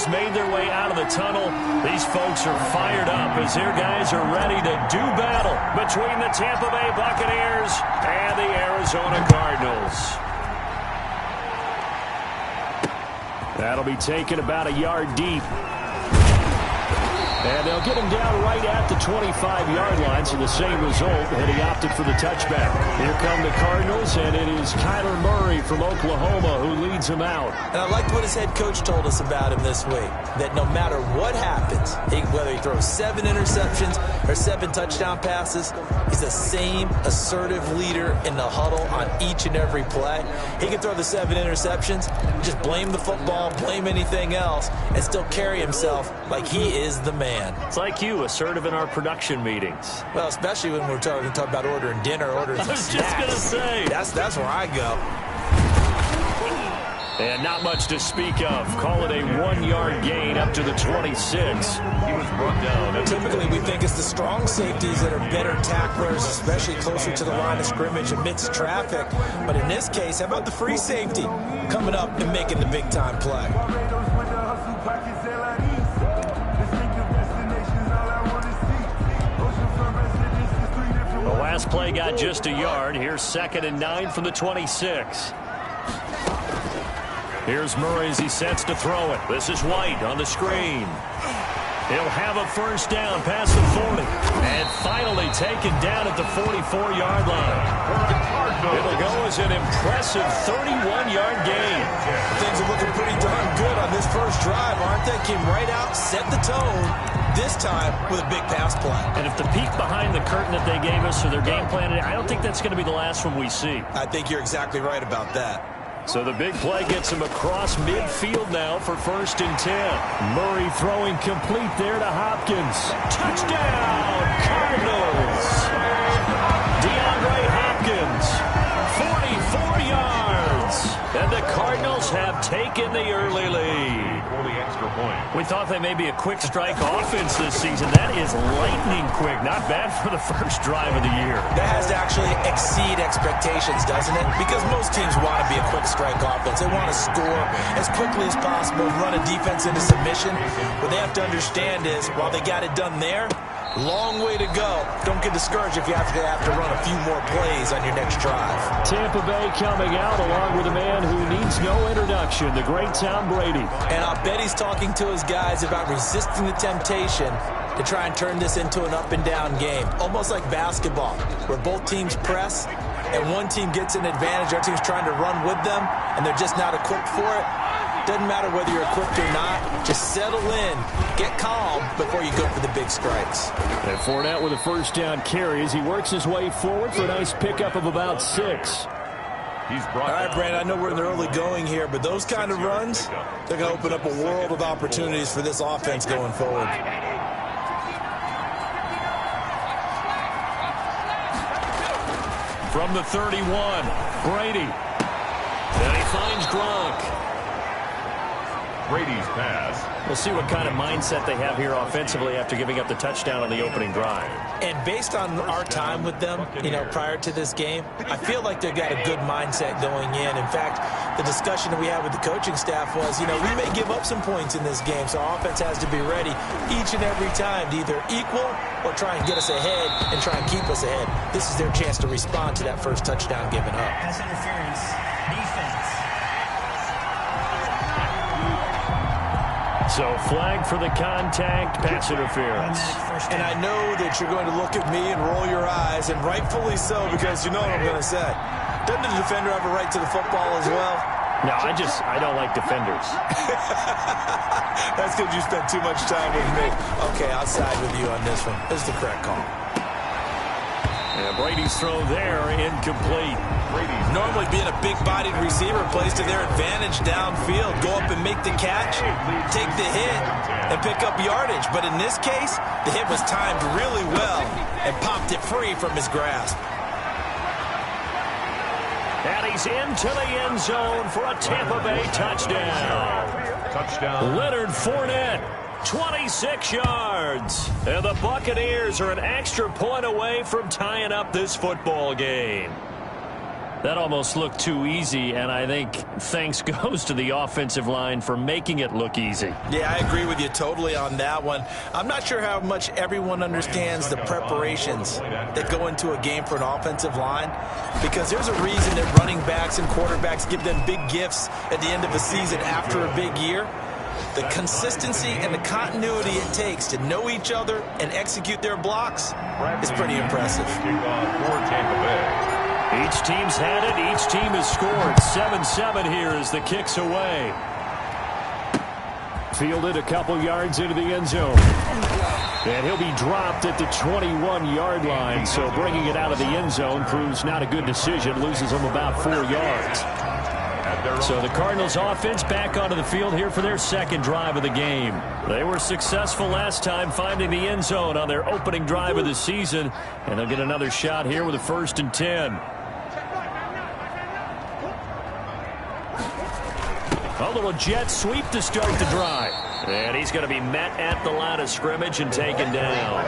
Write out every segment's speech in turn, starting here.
has made their way out of the tunnel. These folks are fired up as their guys are ready to do battle between the Tampa Bay Buccaneers and the Arizona Cardinals. That'll be taken about a yard deep. And they'll get him down right at the 25-yard line, so the same result, and he opted for the touchback. Here come the Cardinals, and it is Kyler Murray from Oklahoma who leads them out. And I liked what his head coach told us about him this week, that no matter what happens, whether he throws 7 interceptions or 7 touchdown passes, he's the same assertive leader in the huddle on each and every play. He can throw the 7 interceptions, just blame the football, blame anything else, and still carry himself like he is the man. It's like you, assertive in our production meetings. Well, especially when we're talking about ordering dinner, ordering some snacks. I was just going to say. That's where I go. And not much to speak of. Call it a 1-yard gain up to the 26. He was brought down. Typically, we think it's the strong safeties that are better tacklers, especially closer to the line of scrimmage amidst traffic. But in this case, how about the free safety coming up and making the big-time play? The last play got just a yard. Here's 2nd and 9 from the 26. Here's Murray as he sets to throw it. This is White on the screen. He'll have a first down past the 40. And finally taken down at the 44-yard line. It'll go as an impressive 31-yard gain. Things are looking pretty darn good on this first drive, aren't they? Came right out, set the tone, this time with a big pass play. And if the peek behind the curtain that they gave us for their game plan, I don't think that's going to be the last one we see. I think you're exactly right about that. So the big play gets him across midfield now for 1st and 10. Murray throwing complete there to Hopkins. Touchdown, Cardinals! DeAndre Hopkins, 44 yards. And the Cardinals have taken the early lead. We thought they may be a quick strike offense this season. That is lightning quick. Not bad for the first drive of the year. That has to actually exceed expectations, doesn't it? Because most teams want to be a quick strike offense. They want to score as quickly as possible, run a defense into submission. What they have to understand is, while they got it done there, long way to go. Don't get discouraged if you have to run a few more plays on your next drive. Tampa Bay coming out along with a man who needs no introduction, the great Tom Brady. And I'll bet he's talking to his guys about resisting the temptation to try and turn this into an up-and-down game. Almost like basketball, where both teams press, and one team gets an advantage, our team's trying to run with them, and they're just not equipped for it. Doesn't matter whether you're equipped or not. Just settle in, get calm before you go for the big strikes. And Fournette with a first down carry as he works his way forward for a nice pickup of about 6. All right, Brandon, I know we're in the early going here, but those kind of runs, they're going to open up a world of opportunities for this offense going forward. From the 31, Brady. And he finds Gronk. Brady's pass. We'll see what kind of mindset they have here offensively after giving up the touchdown on the opening drive. And based on our time with them, prior to this game, I feel like they've got a good mindset going in. In fact, the discussion that we had with the coaching staff was, we may give up some points in this game, so our offense has to be ready each and every time to either equal or try and get us ahead and try and keep us ahead. This is their chance to respond to that first touchdown given up. Pass interference, defense. So flag for the contact, pass interference. And I know that you're going to look at me and roll your eyes, and rightfully so, because you know what I'm going to say. Doesn't the defender have a right to the football as well? No, I don't like defenders. That's because you spent too much time with me. Okay, I'll side with you on this one. This is the correct call. And Brady's throw there, incomplete. Normally being a big-bodied receiver plays to their advantage downfield. Go up and make the catch, take the hit, and pick up yardage. But in this case, the hit was timed really well and popped it free from his grasp. And he's into the end zone for a Tampa Bay touchdown. Leonard Fournette, 26 yards. And the Buccaneers are an extra point away from tying up this football game. That almost looked too easy, and I think thanks goes to the offensive line for making it look easy. Yeah, I agree with you totally on that one. I'm not sure how much everyone understands the preparations that go into a game for an offensive line, because there's a reason that running backs and quarterbacks give them big gifts at the end of a season after a big year. The consistency and the continuity it takes to know each other and execute their blocks is pretty impressive. Each team's had it. Each team has scored. 7-7 here as the kick's away. Fielded a couple yards into the end zone. And he'll be dropped at the 21-yard line. So bringing it out of the end zone proves not a good decision. Loses him about 4 yards. So the Cardinals offense back onto the field here for their second drive of the game. They were successful last time finding the end zone on their opening drive of the season. And they'll get another shot here with a 1st and 10. A little jet sweep to start the drive. And he's going to be met at the line of scrimmage and taken down.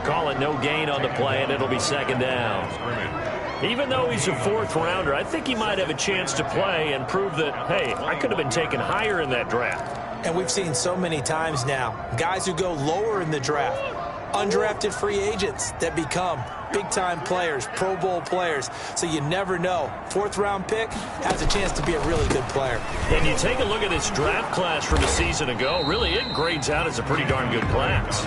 Call it no gain on the play, and it'll be 2nd down. Even though he's a 4th rounder, I think he might have a chance to play and prove that, hey, I could have been taken higher in that draft. And we've seen so many times now, guys who go lower in the draft, undrafted free agents that become big-time players, Pro Bowl players. So you never know. 4th-round pick has a chance to be a really good player. And you take a look at this draft class from a season ago, really it grades out as a pretty darn good class.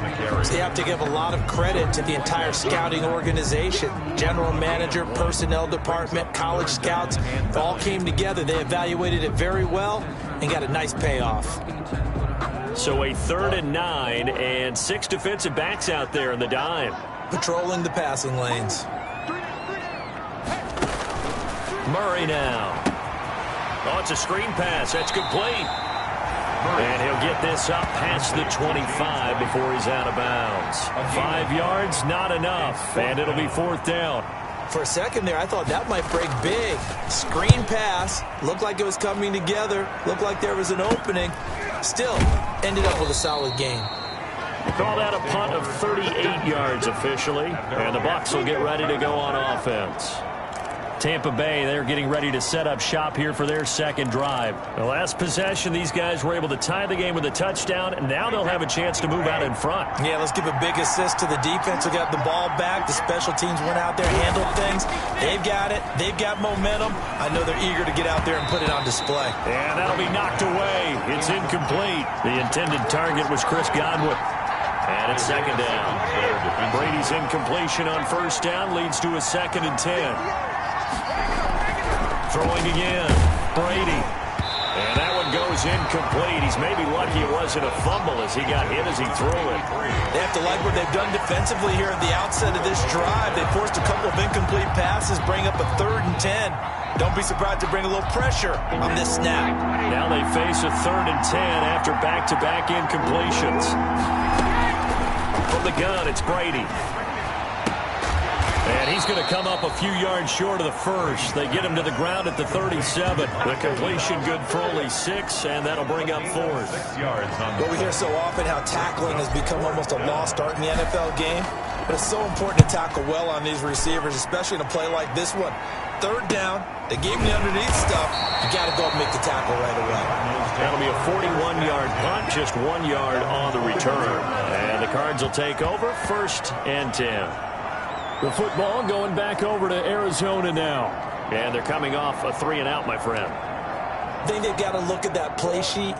So you have to give a lot of credit to the entire scouting organization. General manager, personnel department, college scouts, they all came together. They evaluated it very well and got a nice payoff. So a 3rd and 9 and 6 defensive backs out there in the dime. Patrolling the passing lanes. Murray now. Oh, it's a screen pass. That's complete. And he'll get this up past the 25 before he's out of bounds. 5 yards, not enough. And it'll be 4th down. For a second there, I thought that might break big. Screen pass. Looked like it was coming together. Looked like there was an opening. Still, ended up with a solid gain. Call that a punt of 38 yards officially. And the Bucs will get ready to go on offense. Tampa Bay, they're getting ready to set up shop here for their second drive. The last possession, these guys were able to tie the game with a touchdown, and now they'll have a chance to move out in front. Yeah, let's give a big assist to the defense who got the ball back. The special teams went out there, handled things. They've got it. They've got momentum. I know they're eager to get out there and put it on display. And that'll be knocked away. It's incomplete. The intended target was Chris Godwin. And it's 2nd down. Brady's incompletion on 1st down leads to a 2nd and 10. Throwing again. Brady. And that one goes incomplete. He's maybe lucky it wasn't a fumble as he got hit as he threw it. They have to like what they've done defensively here at the outset of this drive. They forced a couple of incomplete passes, bring up a 3rd and 10. Don't be surprised to bring a little pressure on this snap. Now they face a 3rd and 10 after back-to-back incompletions. From the gun, it's Brady. And he's going to come up a few yards short of the first. They get him to the ground at the 37. The completion good for only 6, and that'll bring up 4th. Well, we hear so often how tackling has become almost a lost art in the NFL game. But it's so important to tackle well on these receivers, especially in a play like this one. 3rd down, they gave him the underneath stuff. You got to go and make the tackle right away. That'll be a 41-yard punt, just 1 yard on the return. And the Cards will take over, 1st and 10. The football going back over to Arizona now. And they're coming off a 3-and-out, my friend. I think they've got to look at that play sheet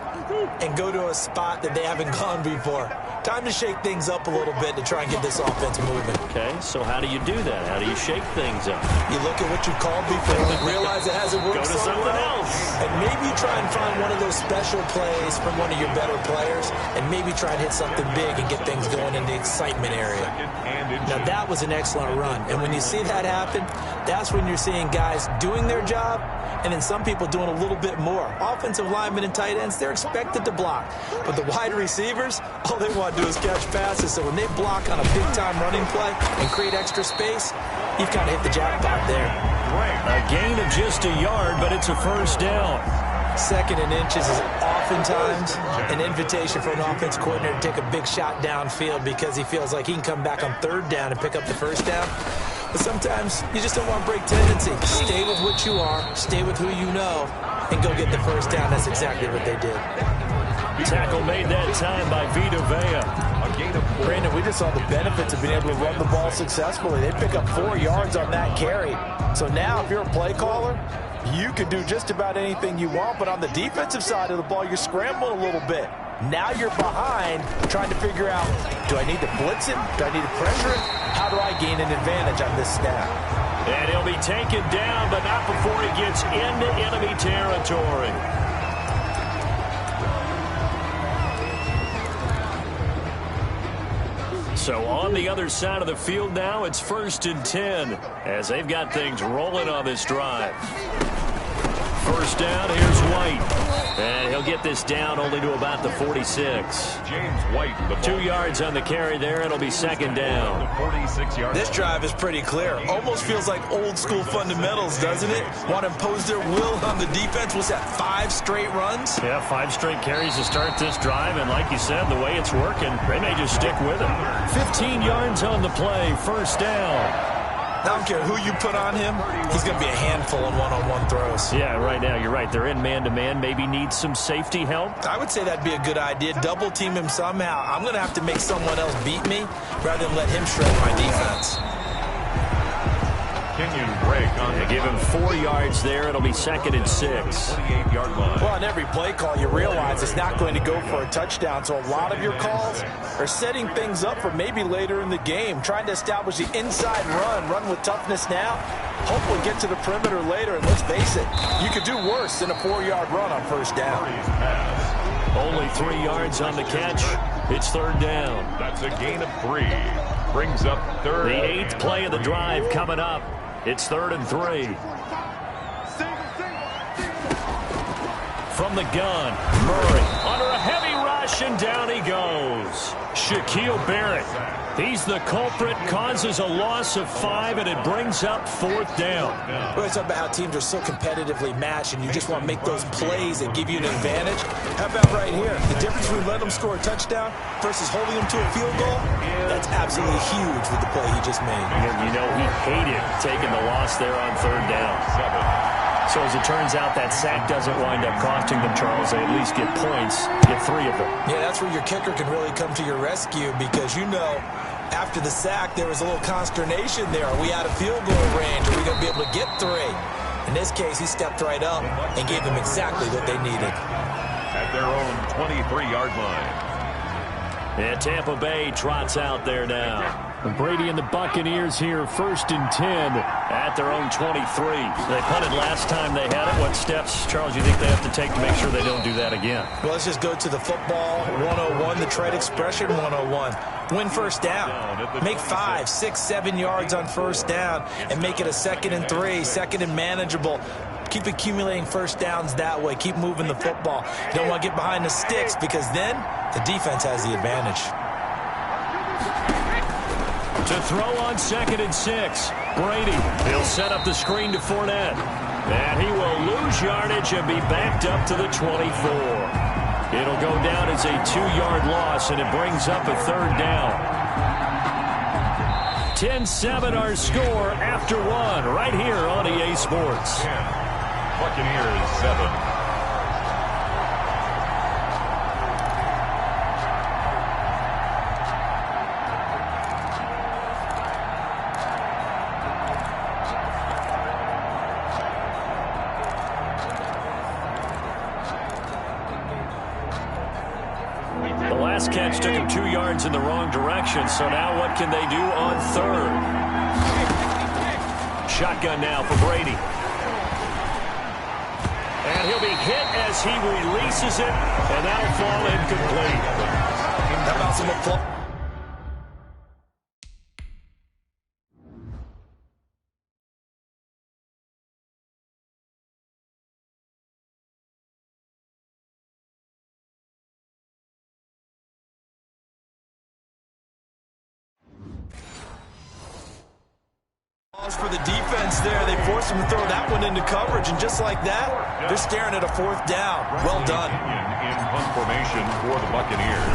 and go to a spot that they haven't gone before. Time to shake things up a little bit to try and get this offense moving. Okay, so how do you do that? How do you shake things up? You look at what you called before, realize it hasn't worked Go to so something well, else. and maybe try and find one of those special plays from one of your better players, and maybe try and hit something big and get things going in the excitement area. Now, that was an excellent run, and when you see that happen, that's when you're seeing guys doing their job, and then some people doing a little bit more. Offensive linemen and tight ends, they're expected to block. But the wide receivers, all they want to do is catch passes. So when they block on a big-time running play and create extra space, you've kind of hit the jackpot there. A gain of just a yard, but it's a 1st down. 2nd and inches is oftentimes an invitation for an offense coordinator to take a big shot downfield because he feels like he can come back on 3rd down and pick up the 1st down. But sometimes you just don't want break tendency. Stay with what you are, stay with who you know, and go get the first down. That's exactly what they did. Tackle made that time by Vita Vea. Brandon, we just saw the benefits of being able to run the ball successfully. They pick up 4 yards on that carry. So now if you're a play caller, you can do just about anything you want, but on the defensive side of the ball, you're scrambling a little bit. Now you're behind, trying to figure out, do I need to blitz him? Do I need to pressure him? How do I gain an advantage on this snap? And he'll be taken down, but not before he gets into enemy territory. So on the other side of the field now, it's 1st and 10 as they've got things rolling on this drive. First down, here's White. And he'll get this down only to about the 46. James White. 2 yards on the carry there. It'll be 2nd down. 46-yard. This drive is pretty clear. Almost feels like old school fundamentals, doesn't it? Want to impose their will on the defense. What's that, 5 straight runs? Yeah, 5 straight carries to start this drive. And like you said, the way it's working, they may just stick with it. 15 yards on the play. First down. I don't care who you put on him, he's going to be a handful in one-on-one throws. Yeah, right now, you're right. They're in man-to-man. Maybe need some safety help. I would say that'd be a good idea. Double team him somehow. I'm going to have to make someone else beat me rather than let him shred my defense. Kenyon break on They give him 4 yards there. It'll be 2nd and 6. 28-yard line. Well, on every play call, you realize it's not going to go for a touchdown. So a lot of your calls are setting things up for maybe later in the game, trying to establish the inside run with toughness now, hopefully get to the perimeter later. And let's face it, you could do worse than a 4-yard run on first down. Only 3 yards on the catch. It's 3rd down. That's a gain of 3. Brings up 3rd. The 8th play of the drive coming up. It's 3rd and 3. From the gun, Murray under a heavy rush, and down he goes. Shaquille Barrett. He's the culprit, causes a loss of 5, and it brings up 4th down. We're talking about how teams are so competitively matched, and you just want to make those plays that give you an advantage. How about right here? The difference between letting them score a touchdown versus holding them to a field goal, that's absolutely huge with the play he just made. And you know he hated taking the loss there on 3rd down. So as it turns out, that sack doesn't wind up costing them, Charles. They at least get points, get 3 of them. Yeah, that's where your kicker can really come to your rescue because, you know, after the sack, there was a little consternation there. Are we out of field goal range? Are we going to be able to get 3? In this case, he stepped right up and gave them exactly what they needed. At their own 23-yard line. And Tampa Bay trots out there now. Brady and the Buccaneers here, 1st and 10 at their own 23. They punted last time they had it. What steps, Charles, you think they have to take to make sure they don't do that again? Well, let's just go to the football 101, the trade expression 101. Win first down. Make 5, 6, 7 yards on first down and make it a 2nd and 3, 2nd and manageable. Keep accumulating first downs that way. Keep moving the football. You don't want to get behind the sticks because then the defense has the advantage. To throw on 2nd and 6. Brady, he'll set up the screen to Fournette. And he will lose yardage and be backed up to the 24. It'll go down as a 2-yard loss, and it brings up a 3rd down. 10-7 our score after 1 right here on EA Sports. Buccaneers 7. Catch took him 2 yards in the wrong direction, so now what can they do on 3rd? Shotgun now for Brady. And he'll be hit as he releases it, and that'll fall incomplete. How about some applause? For the defense there, they forced him to throw that one into coverage, and just like that, they're staring at a 4th down. Well done. In punt formation for the Buccaneers.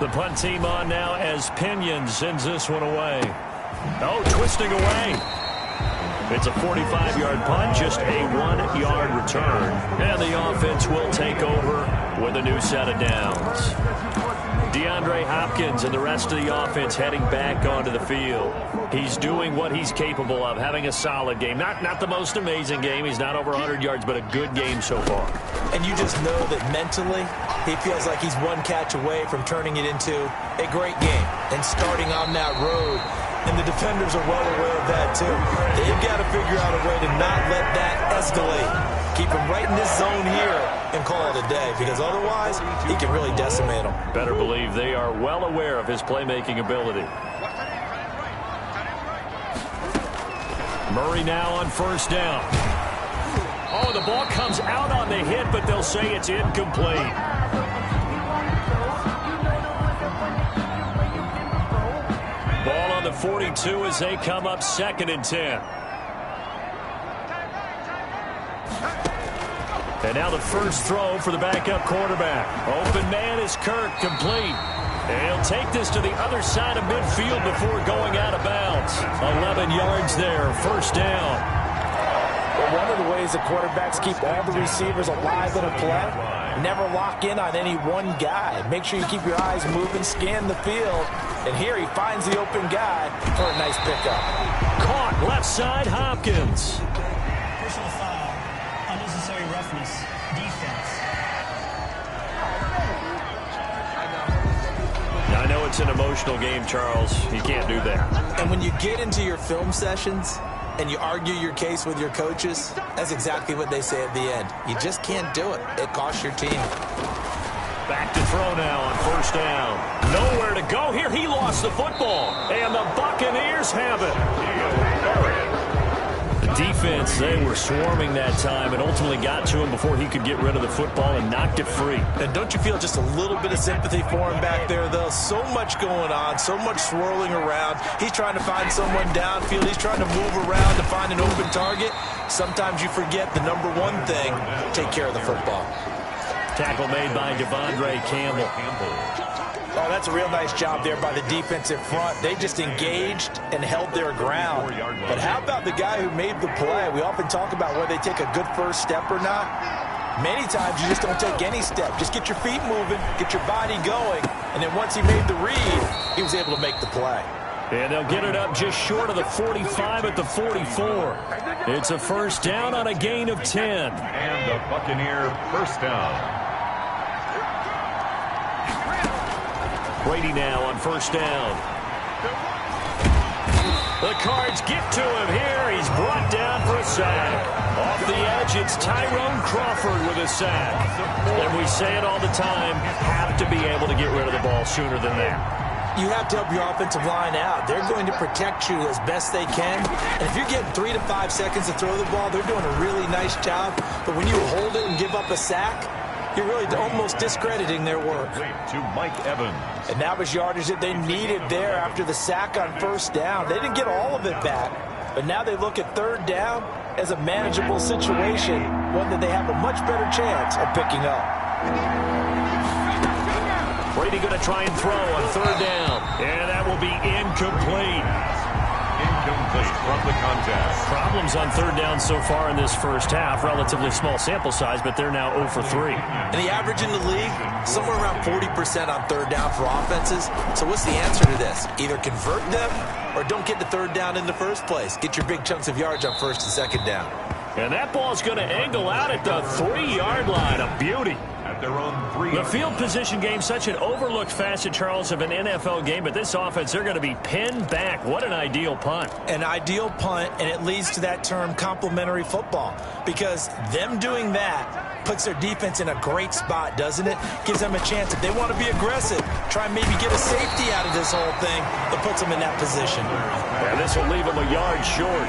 The punt team on now as Pinion sends this one away. Oh, twisting away. It's a 45-yard punt, just a 1-yard return. And the offense will take over with a new set of downs. DeAndre Hopkins and the rest of the offense heading back onto the field. He's doing what he's capable of, having a solid game. Not the most amazing game. He's not over 100 yards, but a good game so far. And you just know that mentally, he feels like he's one catch away from turning it into a great game and starting on that road. And the defenders are well aware of that, too. They've got to figure out a way to not let that escalate. Keep him right in this zone here and call it a day, because otherwise he can really decimate them. Better believe they are well aware of his playmaking ability. Murray now on first down. Oh, the ball comes out on the hit, but they'll say it's incomplete. Ball on the 42 as they come up 2nd and 10. And now the first throw for the backup quarterback. Open man is Kirk, complete. And he'll take this to the other side of midfield before going out of bounds. 11 yards there, first down. Well, one of the ways the quarterbacks keep all the receivers alive in a play, never lock in on any one guy. Make sure you keep your eyes moving, scan the field. And here he finds the open guy for a nice pickup. Caught left side, Hopkins. Personal foul. Unnecessary roughness. Defense. I know it's an emotional game, Charles. You can't do that. And when you get into your film sessions and you argue your case with your coaches, that's exactly what they say at the end. You just can't do it. It costs your team. Back to throw now on first down. Nowhere to go here. He lost the football. And the Buccaneers have it. The defense, they were swarming that time and ultimately got to him before he could get rid of the football and knocked it free. And don't you feel just a little bit of sympathy for him back there, though? So much going on, so much swirling around. He's trying to find someone downfield. He's trying to move around to find an open target. Sometimes you forget the number one thing, take care of the football. Tackle made by Devondre Campbell. Oh, that's a real nice job there by the defensive front. They just engaged and held their ground. But how about the guy who made the play? We often talk about whether they take a good first step or not. Many times you just don't take any step. Just get your feet moving, get your body going. And then once he made the read, he was able to make the play. And they'll get it up just short of the 45 at the 44. It's a first down on a gain of 10. And the Buccaneer first down. Brady now on first down. The Cards get to him here. He's brought down for a sack. Off the edge, it's Tyrone Crawford with a sack. And we say it all the time, have to be able to get rid of the ball sooner than that. You have to help your offensive line out. They're going to protect you as best they can. And if you're getting 3 to 5 seconds to throw the ball, they're doing a really nice job. But when you hold it and give up a sack, you're really almost discrediting their work. To Mike Evans. And that was yardage that they needed there after the sack on first down. They didn't get all of it back, but now they look at third down as a manageable situation, one that they have a much better chance of picking up. Brady going to try and throw on third down, and that will be incomplete. Incomplete from the contest. Problems on third down so far in this first half. Relatively small sample size, but they're now 0 for 3. And the average in the league, somewhere around 40% on third down for offenses. So what's the answer to this? Either convert them or don't get the third down in the first place. Get your big chunks of yards on first and second down. And that ball's going to angle out at the 3-yard line. A beauty. At their own 3. The field position game, such an overlooked facet, Charles, of an NFL game, but this offense, they're going to be pinned back. What an ideal punt. An ideal punt, and it leads to that term complementary football, because them doing that puts their defense in a great spot, doesn't it? Gives them a chance, if they want to be aggressive, try and maybe get a safety out of this whole thing, that puts them in that position. And this will leave them a yard short.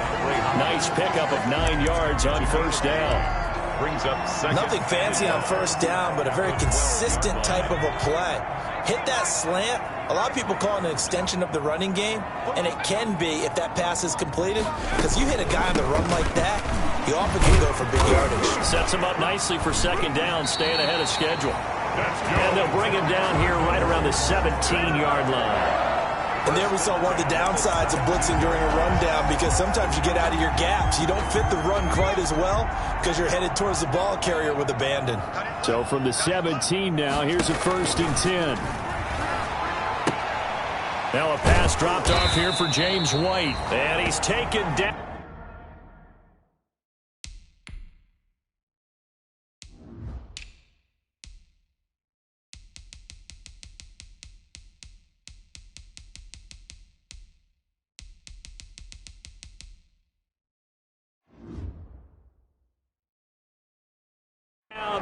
Nice pickup of 9 yards on first down. Brings up second. Nothing fancy on first down, but a very consistent type of a play. Hit that slant. A lot of people call it an extension of the running game, and it can be if that pass is completed, because you hit a guy on the run like that, he often can go for big yardage. Sets him up nicely for second down, staying ahead of schedule. And they'll bring him down here right around the 17-yard line. And there we saw one of the downsides of blitzing during a rundown, because sometimes you get out of your gaps. You don't fit the run quite as well because you're headed towards the ball carrier with abandon. So from the 17 now, here's a 1st and 10. Now a pass dropped off here for James White. And he's taken down.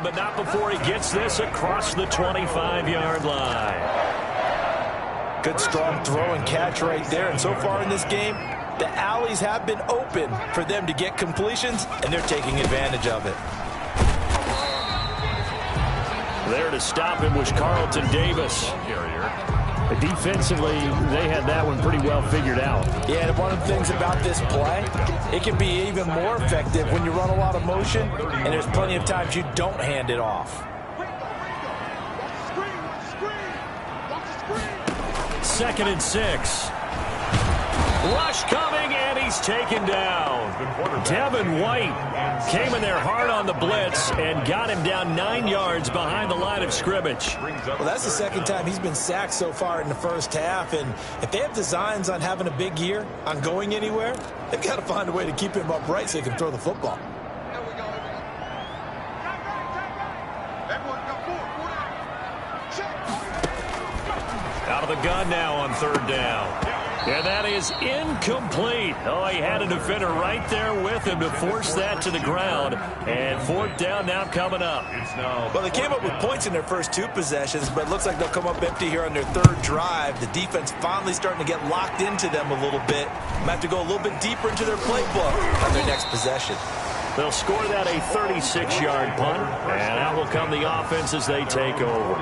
But not before he gets this across the 25-yard line. Good strong throw and catch right there. And so far in this game, the alleys have been open for them to get completions, and they're taking advantage of it. There to stop him was Carlton Davis. Defensively, they had that one pretty well figured out. Yeah, and one of the things about this play, it can be even more effective when you run a lot of motion, and there's plenty of times you don't hand it off. 2nd and 6. Rush coming, and he's taken down. Devin White came in there hard on the blitz and got him down 9 yards behind the line of scrimmage. Well, that's the second time he's been sacked so far in the first half, and if they have designs on having a big year, on going anywhere, they've got to find a way to keep him upright so he can throw the football. Out of the gun now on 3rd down. And that is incomplete. Oh, he had a defender right there with him to force that to the ground. And 4th down now coming up. Well, they came up with points in their first 2 possessions, but it looks like they'll come up empty here on their 3rd drive. The defense finally starting to get locked into them a little bit. Might have to go a little bit deeper into their playbook on their next possession. They'll score that a 36-yard punt, and out will come the offense as they take over.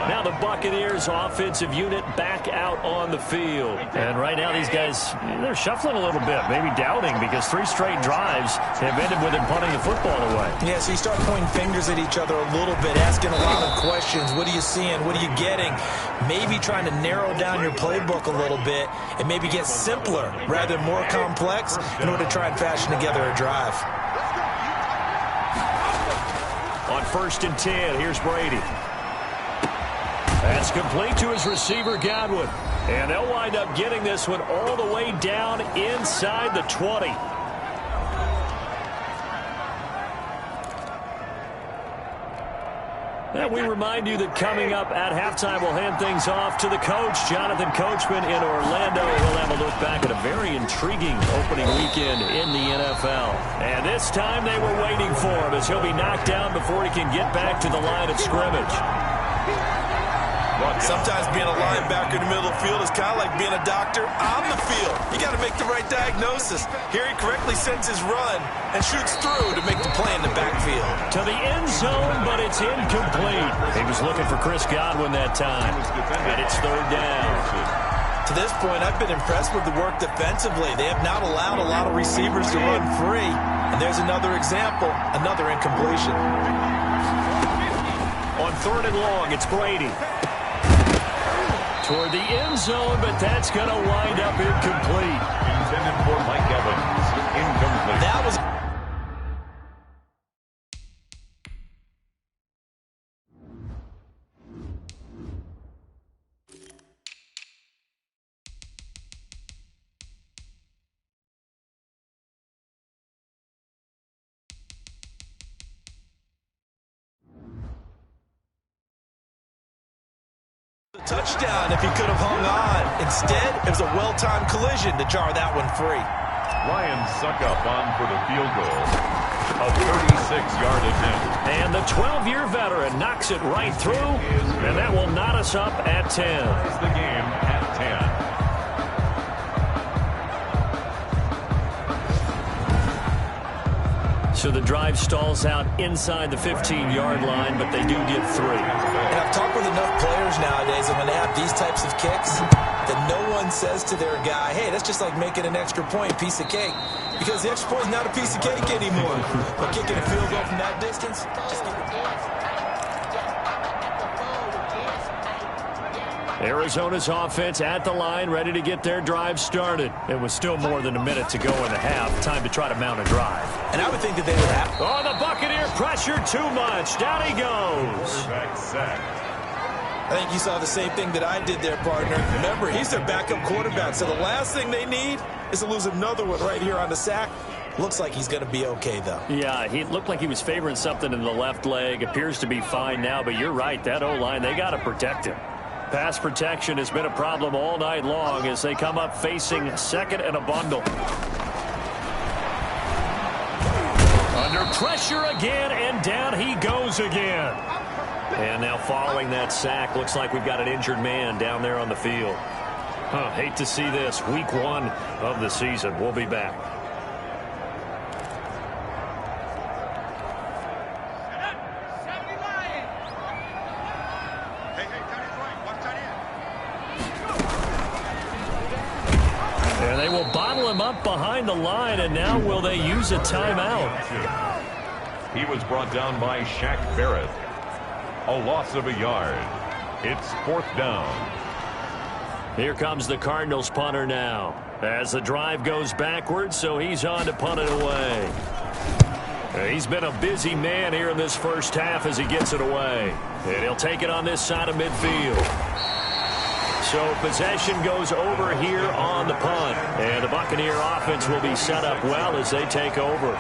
Now the Buccaneers offensive unit back out on the field. And right now these guys, they're shuffling a little bit, maybe doubting, because 3 straight drives have ended with them punting the football away. Yeah, so you start pointing fingers at each other a little bit, asking a lot of questions. What are you seeing? What are you getting? Maybe trying to narrow down your playbook a little bit and maybe get simpler rather than more complex in order to try and fashion together a drive. On 1st and 10, here's Brady. That's complete to his receiver, Godwin. And they'll wind up getting this one all the way down inside the 20. And we remind you that coming up at halftime, we'll hand things off to the coach, Jonathan Coachman in Orlando. He'll have a look back at a very intriguing opening weekend in the NFL. And this time they were waiting for him, as he'll be knocked down before he can get back to the line of scrimmage. Sometimes being a linebacker in the middle of the field is kind of like being a doctor on the field. You got to make the right diagnosis. Here he correctly sends his run and shoots through to make the play in the backfield. To the end zone, but it's incomplete. He was looking for Chris Godwin that time. And it's 3rd down. To this point, I've been impressed with the work defensively. They have not allowed a lot of receivers to run free. And there's another example, another incompletion. On 3rd and long, it's Brady. Toward the end zone, but that's going to wind up incomplete. Intended for Mike Evans. Incomplete. That was... touchdown if he could have hung on. Instead, it was a well-timed collision to jar that one free. Ryan Suckup on for the field goal. A 36-yard attempt. And the 12-year veteran knocks it right through, and that will knot us up at 10. Is the game at 10. So the drive stalls out inside the 15-yard line, but they do get 3. And I've talked with enough players nowadays, and when they have these types of kicks, that no one says to their guy, hey, that's just like making an extra point, piece of cake. Because the extra point is not a piece of cake anymore. But kicking a field goal from that distance, just give it. Arizona's offense at the line, ready to get their drive started. It was still more than a minute to go in the half. Time to try to mount a drive. And I would think that they would have. Oh, the Buccaneer pressure too much. Down he goes. Quarterback sack. I think you saw the same thing that I did there, partner. Remember, he's their backup quarterback, so the last thing they need is to lose another one right here on the sack. Looks like he's going to be okay, though. Yeah, he looked like he was favoring something in the left leg. Appears to be fine now, but you're right. That O-line, they got to protect him. Pass protection has been a problem all night long as they come up facing second and a bundle. Under pressure again, and down he goes again. And now following that sack, looks like we've got an injured man down there on the field. Hate to see this. Week 1 of the season. We'll be back. And they will bottle him up behind the line, and now will they use a timeout? He was brought down by Shaq Barrett. A loss of a yard. It's 4th down. Here comes the Cardinals punter now. As the drive goes backwards, so he's on to punt it away. He's been a busy man here in this first half as he gets it away. And he'll take it on this side of midfield. So possession goes over here on the punt. And the Buccaneer offense will be set up well as they take over.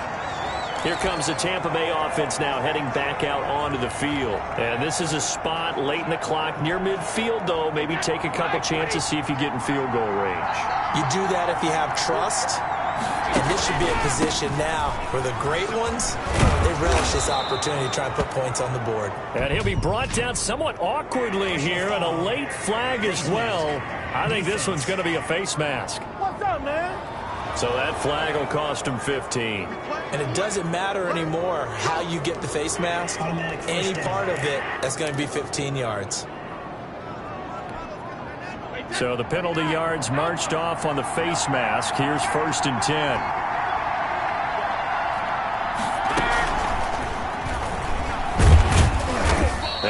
Here comes the Tampa Bay offense now heading back out onto the field. And this is a spot late in the clock near midfield, though. Maybe take a couple chances, see if you get in field goal range. You do that if you have trust. And this should be a position now where the great ones, they relish this opportunity to try and put points on the board. And he'll be brought down somewhat awkwardly here, and a late flag as well. I think this one's going to be a face mask. What's up, man? So that flag will cost him 15. And it doesn't matter anymore how you get the face mask. Any part of it, that's going to be 15 yards. So the penalty yards marched off on the face mask. Here's 1st and 10.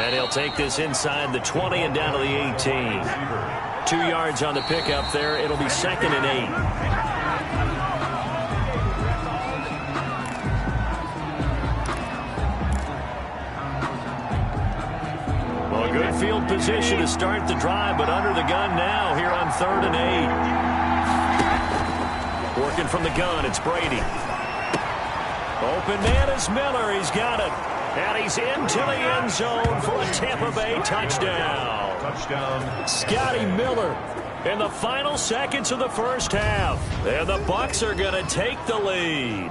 And he'll take this inside the 20 and down to the 18. 2 yards on the pickup there. It'll be 2nd and 8. Good field position to start the drive, but under the gun now here on 3rd and 8. Working from the gun, it's Brady. Open man is Miller. He's got it. And he's into the end zone for a Tampa Bay touchdown. Touchdown. Scotty Miller in the final seconds of the first half. And the Bucs are going to take the lead.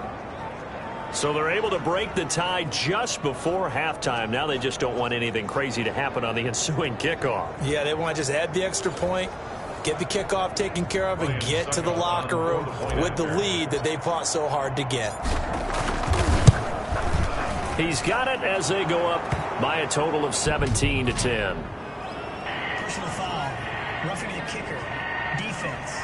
So they're able to break the tie just before halftime. Now they just don't want anything crazy to happen on the ensuing kickoff. Yeah, they want to just add the extra point, get the kickoff taken care of, and get to the locker room with the lead that they fought so hard to get. He's got it as they go up by a total of 17-10. Personal foul. Roughing the kicker. Defense.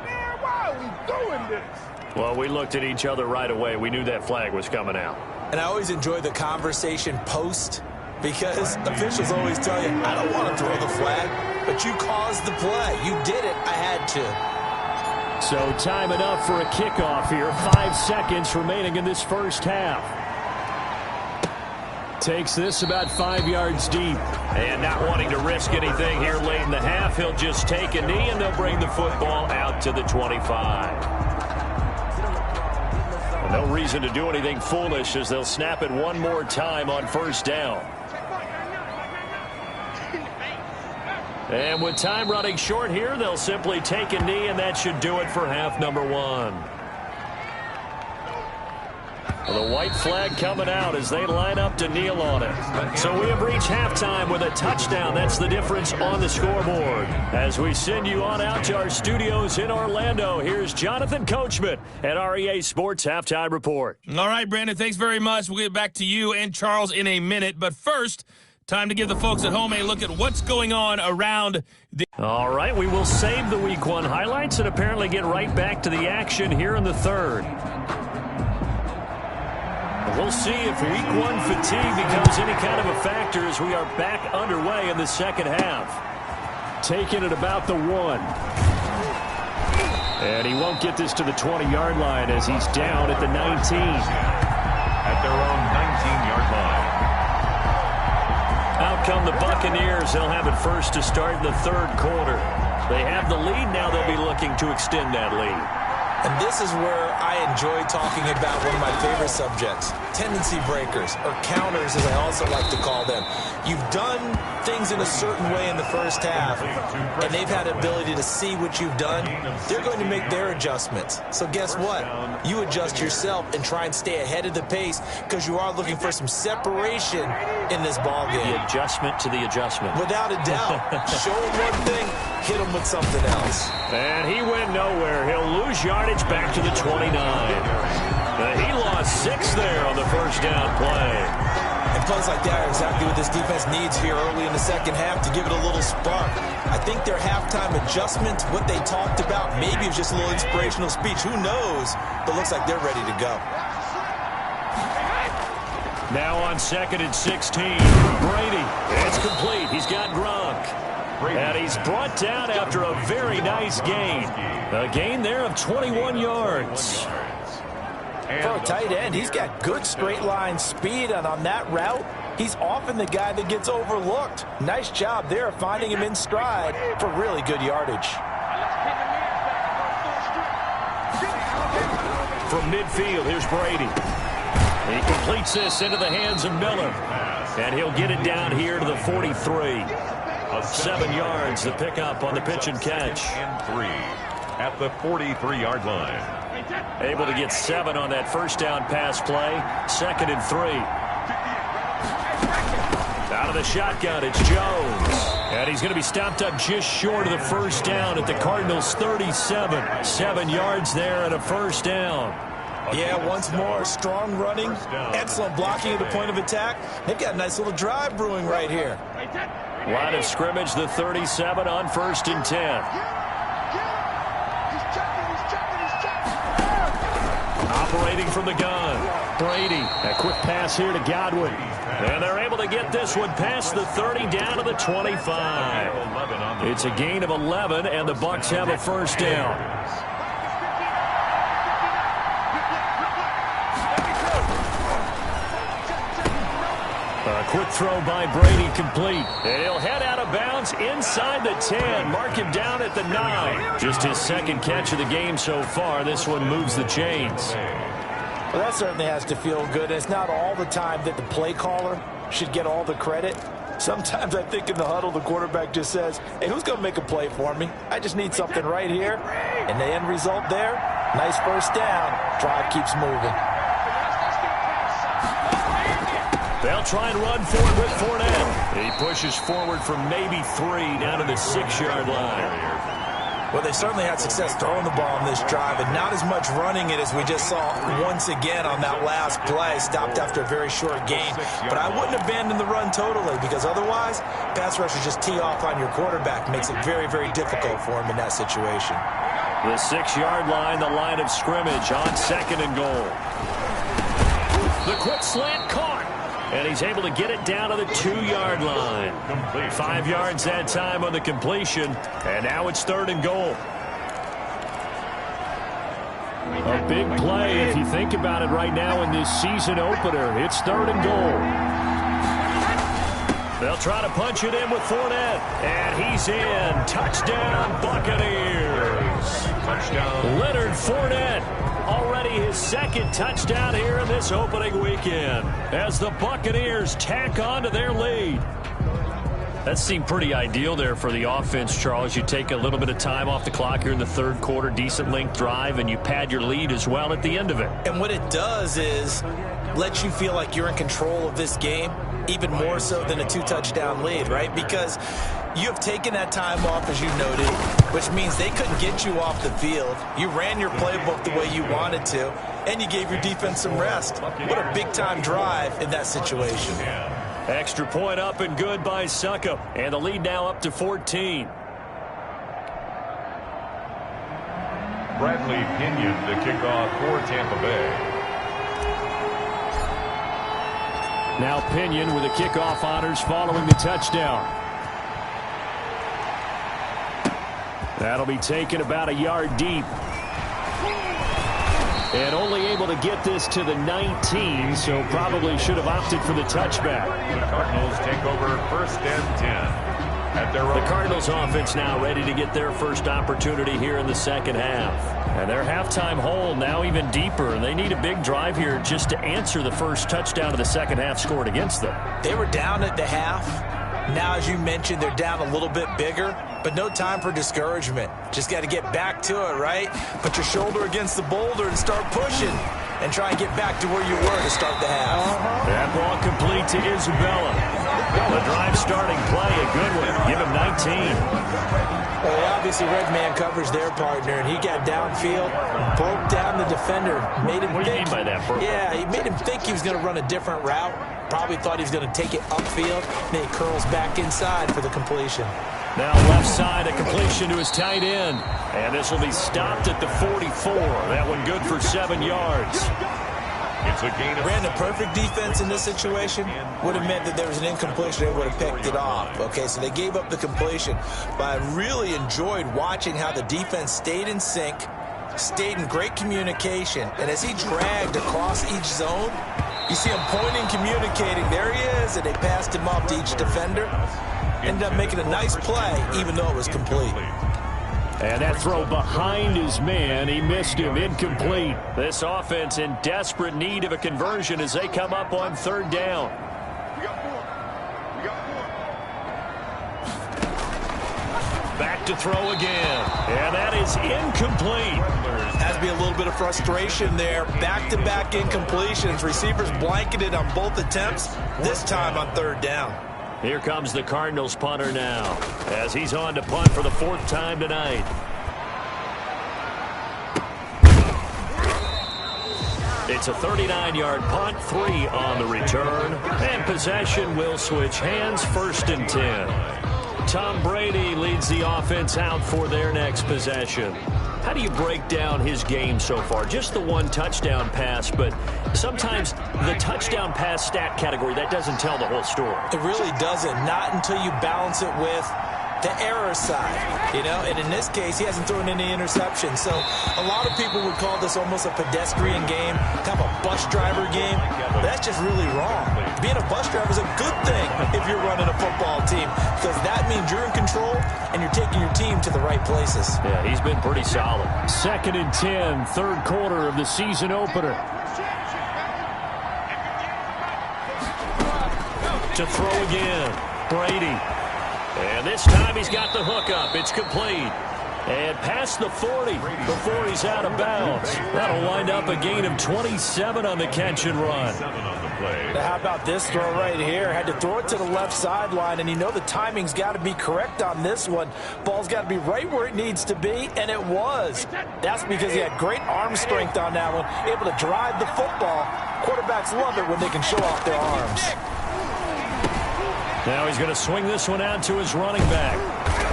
Man, why are we doing this? Well, we looked at each other right away. We knew that flag was coming out. And I always enjoy the conversation post because officials always tell you, I don't want to throw the flag, but you caused the play. You did it. I had to. So time enough for a kickoff here. 5 seconds remaining in this first half. Takes this about 5 yards deep. And not wanting to risk anything here late in the half, he'll just take a knee and they'll bring the football out to the 25. No reason to do anything foolish as they'll snap it one more time on 1st down. And with time running short here, they'll simply take a knee, and that should do it for half number 1. Well, the white flag coming out as they line up to kneel on it. So we have reached halftime with a touchdown. That's the difference on the scoreboard. As we send you on out to our studios in Orlando, here's Jonathan Coachman at REA Sports Halftime Report. All right, Brandon, thanks very much. We'll get back to you and Charles in a minute. But first, time to give the folks at home a look at what's going on around the... All right, we will save the Week 1 highlights and apparently get right back to the action here in the 3rd. We'll see if Week 1 fatigue becomes any kind of a factor as we are back underway in the second half. taken at about the 1. And he won't get this to the 20-yard line as he's down at the 19. At their own 19-yard line. Out come the Buccaneers. They'll have it first to start in the third quarter. They have the lead. Now they'll be looking to extend that lead. And this is where I enjoy talking about one of my favorite subjects, tendency breakers, or counters as I also like to call them. You've done things in a certain way in the first half, and they've had the ability to see what you've done. They're going to make their adjustments. So guess what? You adjust yourself and try and stay ahead of the pace because you are looking for some separation in this ball game. The adjustment to the adjustment. Without a doubt. Show them one thing, hit them with something else. And he went nowhere. He'll lose yardage back to the 29. He lost 6 there on the first down play. And plays like that are exactly what this defense needs here early in the second half to give it a little spark. I think their halftime adjustment, what they talked about, maybe it was just a little inspirational speech. Who knows? But looks like they're ready to go. Now on 2nd and 16. Brady. It's complete. He's got Gronk. And he's brought down after a very nice gain. A gain there of 21 yards. For a tight end, he's got good straight line speed, and on that route, he's often the guy that gets overlooked. Nice job there finding him in stride for really good yardage. From midfield, here's Brady. He completes this into the hands of Miller. And he'll get it down here to the 43. 7 yards, the pickup on the pitch and catch. And 3 at the 43-yard line. Able to get 7 on that first down pass play. 2nd and 3. Out of the shotgun, it's Jones. And he's going to be stopped up just short of the first down at the Cardinals' 37. 7 yards there and a first down. Yeah, once more, strong running, excellent blocking at the point of attack. They've got a nice little drive brewing right here. Line of scrimmage, the 37 on 1st and 10. Operating from the gun, Brady. A quick pass here to Godwin. And they're able to get this one past the 30 down to the 25. It's a gain of 11, and the Bucs have a first down. A quick throw by Brady, complete. And he'll head out of bounds inside the 10. Mark him down at the 9. Just his second catch of the game so far. This one moves the chains. Well, that certainly has to feel good. It's not all the time that the play caller should get all the credit. Sometimes I think in the huddle, the quarterback just says, hey, who's going to make a play for me? I just need something right here. And the end result there, nice first down. Drive keeps moving. They'll try and run for it with Fournette. He pushes forward for maybe 3 down to the 6-yard line. Well, they certainly had success throwing the ball on this drive, and not as much running it as we just saw once again on that last play. Stopped after a very short gain. But I wouldn't abandon the run totally, because otherwise, pass rushers just tee off on your quarterback. Makes it very, very difficult for him in that situation. The 6-yard line, the line of scrimmage on 2nd and goal. The quick slant caught. And he's able to get it down to the 2-yard line. 5 yards that time on the completion. And now it's 3rd and goal. A big play if you think about it right now in this season opener. It's 3rd and goal. They'll try to punch it in with Fournette. And he's in. Touchdown, Buccaneers. Touchdown. Leonard Fournette. Already his 2nd touchdown here in this opening weekend as the Buccaneers tack on to their lead. That seemed pretty ideal there for the offense, Charles. You take a little bit of time off the clock here in the 3rd quarter, decent length drive, and you pad your lead as well at the end of it. And what it does is let you feel like you're in control of this game, even more so than a 2-touchdown lead, right? Because you have taken that time off, as you noted, which means they couldn't get you off the field. You ran your playbook the way you wanted to, and you gave your defense some rest. What a big-time drive in that situation. Extra point up and good by Succop, and the lead now up to 14. Bradley Pinion to kick off for Tampa Bay. Now Pinion with the kickoff honors following the touchdown. That'll be taken about a yard deep. And only able to get this to the 19, so probably should have opted for the touchback. The Cardinals take over 1st and 10. At their The Cardinals offense now ready to get their first opportunity here in the second half. And their halftime hole now even deeper. They need a big drive here just to answer the first touchdown of the second half scored against them. They were down at the half. Now, as you mentioned, they're down a little bit bigger, but no time for discouragement. Just got to get back to it, right? Put your shoulder against the boulder and start pushing and try and get back to where you were to start the half. That ball complete to Isabella. The drive starting play, a good one. Give him 19. Well, they obviously read man coverage their partner, and he got downfield, broke down the defender, made him What do you mean by that, Burke? Yeah, he made him think he was going to run a different route. Probably thought he was going to take it upfield, and then he curls back inside for the completion. Now left side, a completion to his tight end. And this will be stopped at the 44. That one good for 7 yards. It's a gain of... Ran the perfect defense in this situation. Would have meant that there was an incompletion. They would have picked it off. Okay, so they gave up the completion. But I really enjoyed watching how the defense stayed in sync, stayed in great communication. And as he dragged across each zone, you see him pointing, communicating. There he is, and they passed him off to each defender. Ended up making a nice play, even though it was complete. And that throw behind his man, he missed him, incomplete. This offense in desperate need of a conversion as they come up on 3rd down. Back to throw again, and that is incomplete. Has to be a little bit of frustration there. Back-to-back incompletions. Receivers blanketed on both attempts, this time on 3rd down. Here comes the Cardinals punter now, as he's on to punt for the 4th time tonight. It's a 39-yard punt, 3 on the return, and possession will switch hands, 1st and 10. Tom Brady leads the offense out for their next possession. How do you break down his game so far? Just the 1 touchdown pass, but sometimes the touchdown pass stat category, that doesn't tell the whole story. It really doesn't. Not until you balance it with the error side, you know, and in this case, he hasn't thrown any interceptions. So a lot of people would call this almost a pedestrian game, kind of a bus driver game. That's just really wrong. Being a bus driver is a good thing if you're running a football team, because that means you're in control and you're taking your team to the right places. Yeah, he's been pretty solid. 2nd and 10, 3rd quarter of the season opener. To throw again, Brady. And this time he's got the hookup. It's complete. And past the 40 before he's out of bounds. That'll wind up a gain of 27 on the catch and run. Now, how about this throw right here? Had to throw it to the left sideline, and you know the timing's got to be correct on this one. Ball's got to be right where it needs to be, and it was. That's because he had great arm strength on that one, able to drive the football. Quarterbacks love it when they can show off their arms. Now he's going to swing this one out to his running back.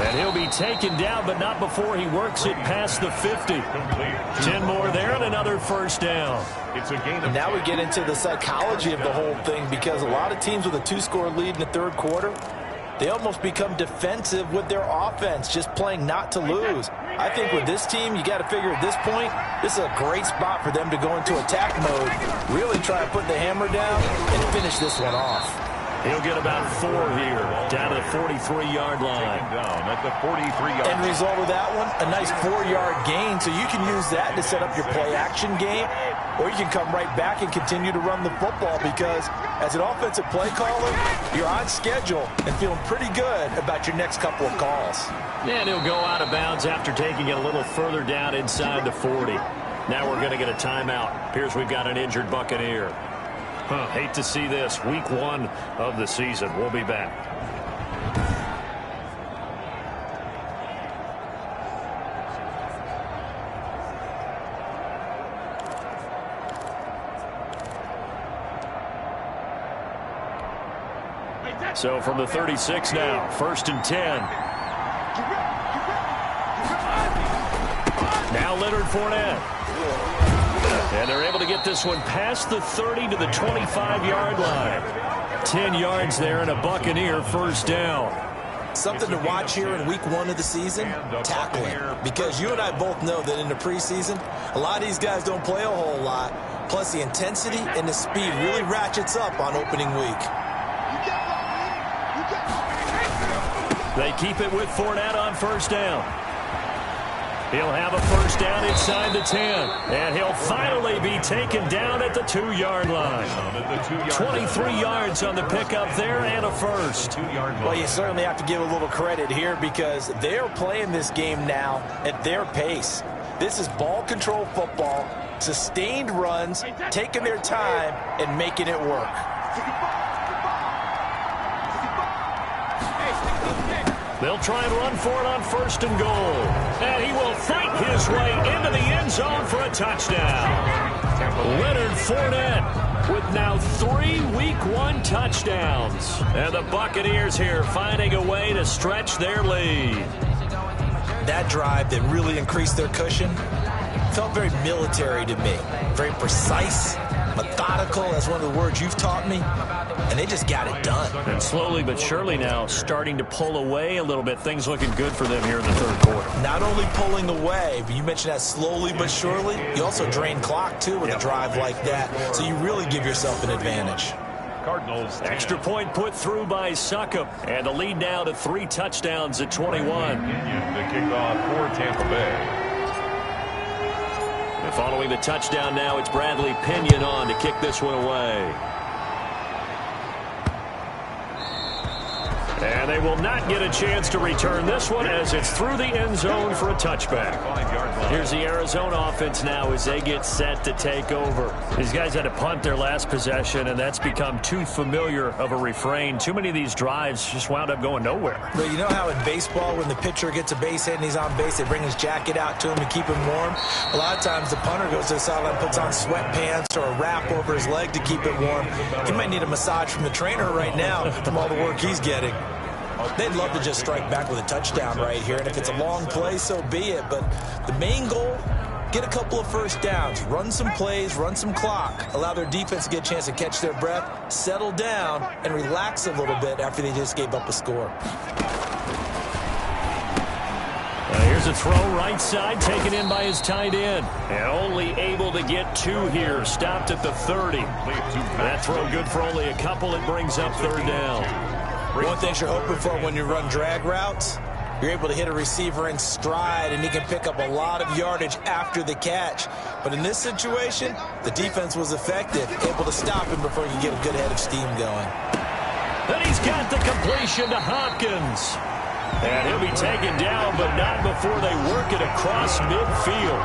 And he'll be taken down, but not before he works it past the 50. 10 more there and another 1st down. It's a gain of... Now we get into the psychology of the whole thing, because a lot of teams with a 2-score lead in the 3rd quarter, they almost become defensive with their offense, just playing not to lose. I think with this team, you got to figure at this point, this is a great spot for them to go into attack mode, really try to put the hammer down and finish this one off. He'll get about 4 here, down to the 43-yard line. Down at the 43-yard line. End result of that one, a nice 4-yard gain, so you can use that to set up your play-action game, or you can come right back and continue to run the football, because as an offensive play caller, you're on schedule and feeling pretty good about your next couple of calls. And he'll go out of bounds after taking it a little further down inside the 40. Now we're going to get a timeout. Appears we've got an injured Buccaneer. Hate to see this. Week 1 of the season. We'll be back. So from the 36 now, 1st and 10. Now Leonard Fournette. And they're able to get this one past the 30 to the 25-yard line. 10 yards there and a Buccaneer 1st down. Something to watch here in week 1 of the season, tackling. Because you and I both know that in the preseason, a lot of these guys don't play a whole lot. Plus, the intensity and the speed really ratchets up on opening week. They keep it with Fournette on first down. He'll have a first down inside the 10. And he'll finally be taken down at the 2-yard line. 23 yards on the pickup there and a first. Well, you certainly have to give a little credit here because they're playing this game now at their pace. This is ball control football, sustained runs, taking their time, and making it work. They'll try and run for it on first and goal. And he will fight his way into the end zone for a touchdown. Leonard Fournette with now 3 Week 1 touchdowns. And the Buccaneers here finding a way to stretch their lead. That drive that really increased their cushion felt very military to me. Very precise, methodical, that's one of the words you've taught me. And they just got it done. And slowly but surely now starting to pull away a little bit. Things looking good for them here in the third quarter. Not only pulling away, but you mentioned that slowly but surely. You also drain clock, too, with a drive like that. So you really give yourself an advantage. Cardinals. Extra point put through by Succop. And the lead now to 3 touchdowns at 21. The kickoff for Tampa Bay. And following the touchdown now, it's Bradley Pinion on to kick this one away. And they will not get a chance to return this one as it's through the end zone for a touchback. Here's the Arizona offense now as they get set to take over. These guys had to punt their last possession, and that's become too familiar of a refrain. Too many of these drives just wound up going nowhere. But you know how in baseball, when the pitcher gets a base hit and he's on base, they bring his jacket out to him to keep him warm? A lot of times the punter goes to the sideline, puts on sweatpants or a wrap over his leg to keep it warm. He might need a massage from the trainer right now from all the work he's getting. They'd love to just strike back with a touchdown right here, and if it's a long play, so be it. But the main goal, get a couple of first downs, run some plays, run some clock, allow their defense to get a chance to catch their breath, settle down, and relax a little bit after they just gave up a score. Here's a throw right side, taken in by his tight end. And only able to get 2 here, stopped at the 30. That throw good for only a couple. It brings up third down. One thing you're hoping for when you run drag routes, you're able to hit a receiver in stride, and he can pick up a lot of yardage after the catch. But in this situation, the defense was effective, able to stop him before he could get a good head of steam going. And he's got the completion to Hopkins. And he'll be taken down, but not before they work it across midfield.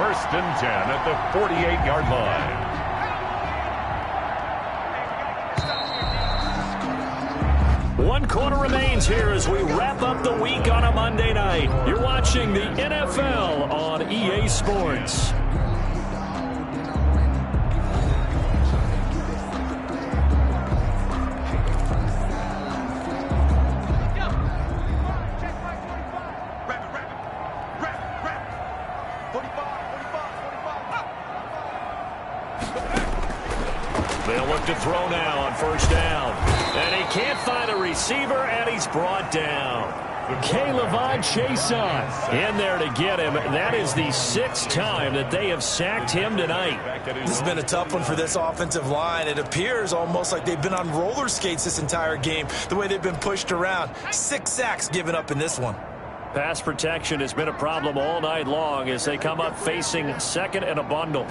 First and 10 at the 48-yard line. One quarter remains here as we wrap up the week on a Monday night. You're watching the NFL on EA Sports. They'll look to throw now on first down. And he can't find a receiver, and he's brought down. K'Lavon Chaisson in there to get him. That is the 6th time that they have sacked him tonight. This has been a tough one for this offensive line. It appears almost like they've been on roller skates this entire game, the way they've been pushed around. 6 sacks given up in this one. Pass protection has been a problem all night long as they come up facing second and a bundle.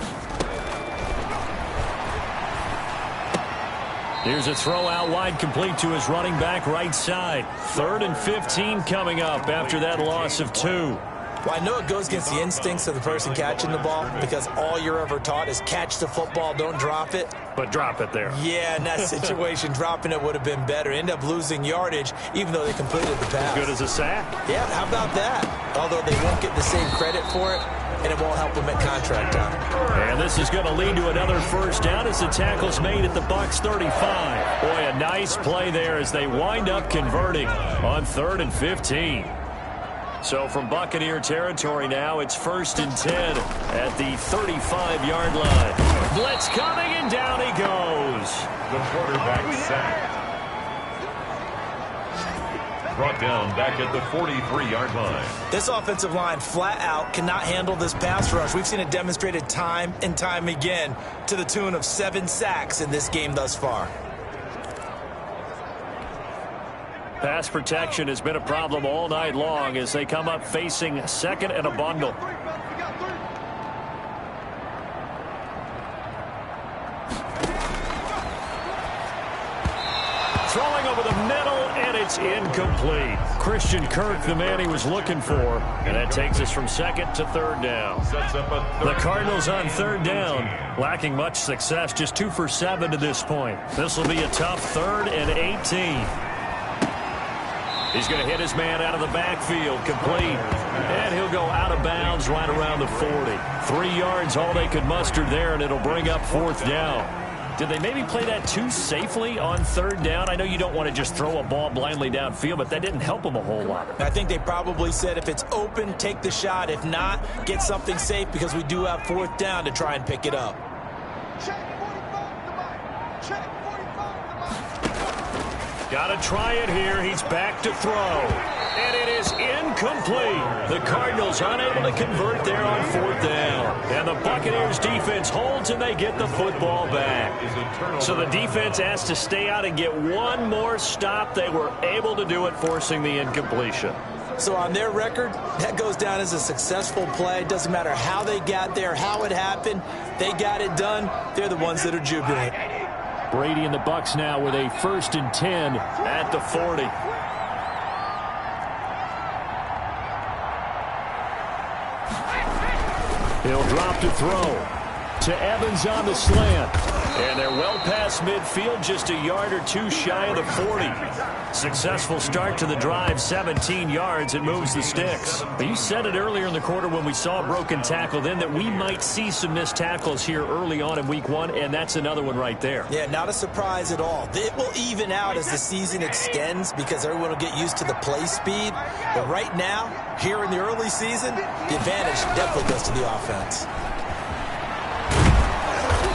Here's a throw out wide, complete to his running back right side. 3rd and 15 coming up after that loss of 2. Well, I know it goes against the instincts of the person catching the ball because all you're ever taught is catch the football, don't drop it. But drop it there. Yeah, in that situation, dropping it would have been better. End up losing yardage, even though they completed the pass. Good as a sack. Yeah, how about that? Although they won't get the same credit for it, and it won't help them at contract time. And this is going to lead to another first down as the tackle's made at the Bucs 35. Boy, a nice play there as they wind up converting on 3rd and 15. So from Buccaneer territory now, it's 1st and 10 at the 35-yard line. Blitz coming, and down he goes. The quarterback sacked. brought down back at the 43-yard line. This offensive line flat out cannot handle this pass rush. We've seen it demonstrated time and time again to the tune of 7 sacks in this game thus far. Pass protection has been a problem all night long as they come up facing second and a bundle. Throwing over the middle, and it's incomplete. Christian Kirk, the man he was looking for. And that takes us from second to third down. The Cardinals on third down, lacking much success, just 2 for 7 to this point. This will be a tough 3rd and 18. He's going to hit his man out of the backfield, complete. And he'll go out of bounds right around the 40. 3 yards, all they could muster there, and it'll bring up 4th down. Did they maybe play that too safely on 3rd down? I know you don't want to just throw a ball blindly downfield, but that didn't help them a whole lot. I think they probably said if it's open, take the shot. If not, get something safe because we do have 4th down to try and pick it up. Got to try it here. He's back to throw. And it is incomplete. The Cardinals unable to convert there on 4th down. And the Buccaneers defense holds and they get the football back. So the defense has to stay out and get one more stop. They were able to do it, forcing the incompletion. So on their record, that goes down as a successful play. Doesn't matter how they got there, how it happened. They got it done. They're the ones that are jubilant. Brady and the Bucs now with a 1st and 10 at the 40. He'll drop to throw to Evans on the slant. And they're well past midfield, just a yard or 2 shy of the 40. Successful start to the drive, 17 yards. It moves the sticks. But you said it earlier in the quarter when we saw a broken tackle then that we might see some missed tackles here early on in week 1, and that's another one right there. Yeah, not a surprise at all. It will even out as the season extends because everyone will get used to the play speed. But right now, here in the early season, the advantage definitely goes to the offense.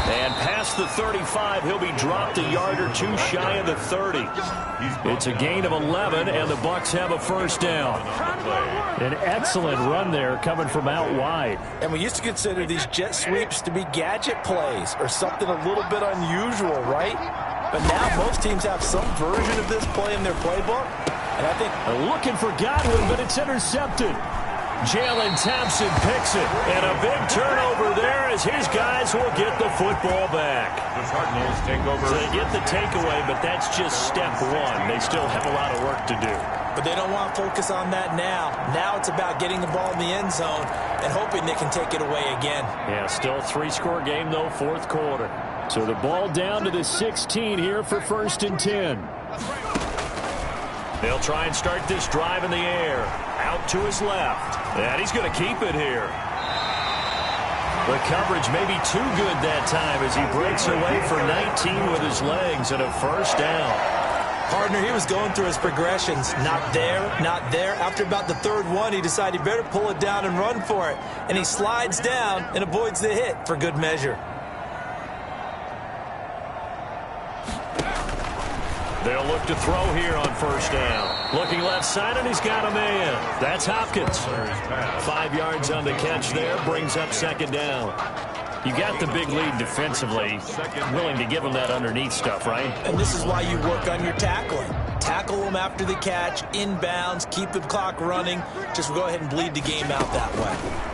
And past the 35, he'll be dropped a yard or 2 shy of the 30. It's a gain of 11, and the Bucs have a 1st down. An excellent run there coming from out wide. And we used to consider these jet sweeps to be gadget plays or something a little bit unusual, right? But now most teams have some version of this play in their playbook. And I think looking for Godwin, but it's intercepted. Jalen Thompson picks it, and a big turnover there as his guys will get the football back. The Cardinals take over. So they get the takeaway, but that's just step 1. They still have a lot of work to do. But they don't want to focus on that now. Now it's about getting the ball in the end zone and hoping they can take it away again. Yeah, still 3-score game, though, 4th quarter. So the ball down to the 16 here for 1st and 10. They'll try and start this drive in the air. Out to his left. And he's going to keep it here. The coverage may be too good that time as he breaks away for 19 with his legs and a 1st down. Partner, he was going through his progressions. Not there, not there. After about the 3rd one, he decided he better pull it down and run for it. And he slides down and avoids the hit for good measure. They'll look to throw here on 1st down. Looking left side, and he's got a man. That's Hopkins. 5 yards on the catch there, brings up 2nd down. You got the big lead defensively. Willing to give him that underneath stuff, right? And this is why you work on your tackling. Tackle them after the catch, inbounds, keep the clock running. Just go ahead and bleed the game out that way.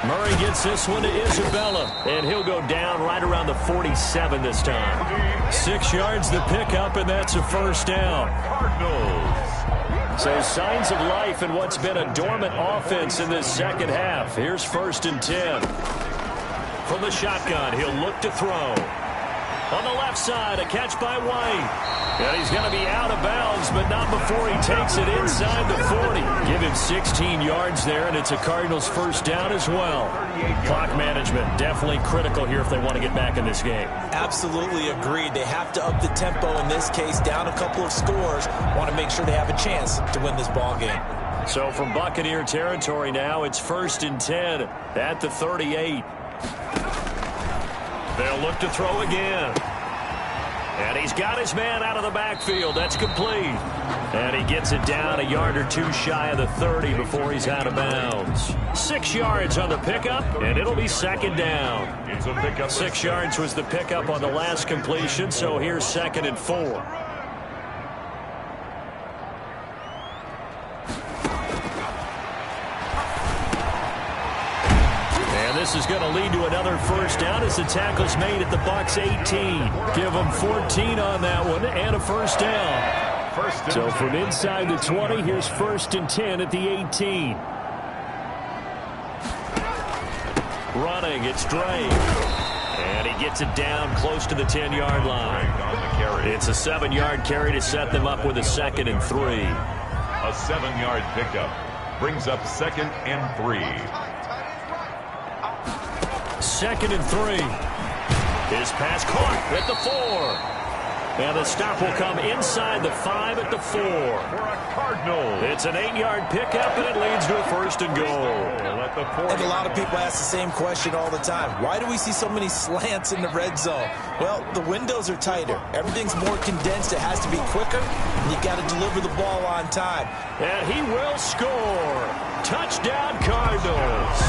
Murray gets this one to Isabella, and he'll go down right around the 47 this time. 6 yards the pickup, and that's a 1st down. Cardinals. So signs of life in what's been a dormant offense in this 2nd half. Here's 1st and 10. From the shotgun, he'll look to throw. On the left side, a catch by White. And he's going to be out of bounds, but not before he takes it inside the 40. Give him 16 yards there, and it's a Cardinals 1st down as well. Clock management definitely critical here if they want to get back in this game. Absolutely agreed. They have to up the tempo in this case, down a couple of scores. Want to make sure they have a chance to win this ball game. So from Buccaneer territory now, it's 1st and 10 at the 38. They'll look to throw again. And he's got his man out of the backfield. That's complete. And he gets it down a yard or two shy of the 30 before he's out of bounds. 6 yards on the pickup, and it'll be second down. It's a pickup. 6 yards was the pickup on the last completion, so here's 2nd and 4. This is going to lead to another first down as the tackle's made at the Bucs 18. Give them 14 on that one and a first down. So from inside the 20, here's 1st and 10 at the 18. Running, it's Drake. And he gets it down close to the 10-yard line. It's a 7-yard carry to set them up with a 2nd and 3. A 7-yard pickup brings up 2nd and 3. 2nd and 3. His pass caught at the 4. And the stop will come inside the 5 at the 4. For a Cardinal. It's an 8-yard pickup, and it leads to a 1st and goal. And a lot of people ask the same question all the time. Why do we see so many slants in the red zone? Well, the windows are tighter. Everything's more condensed. It has to be quicker, and you got to deliver the ball on time. And he will score. Touchdown, Cardinals.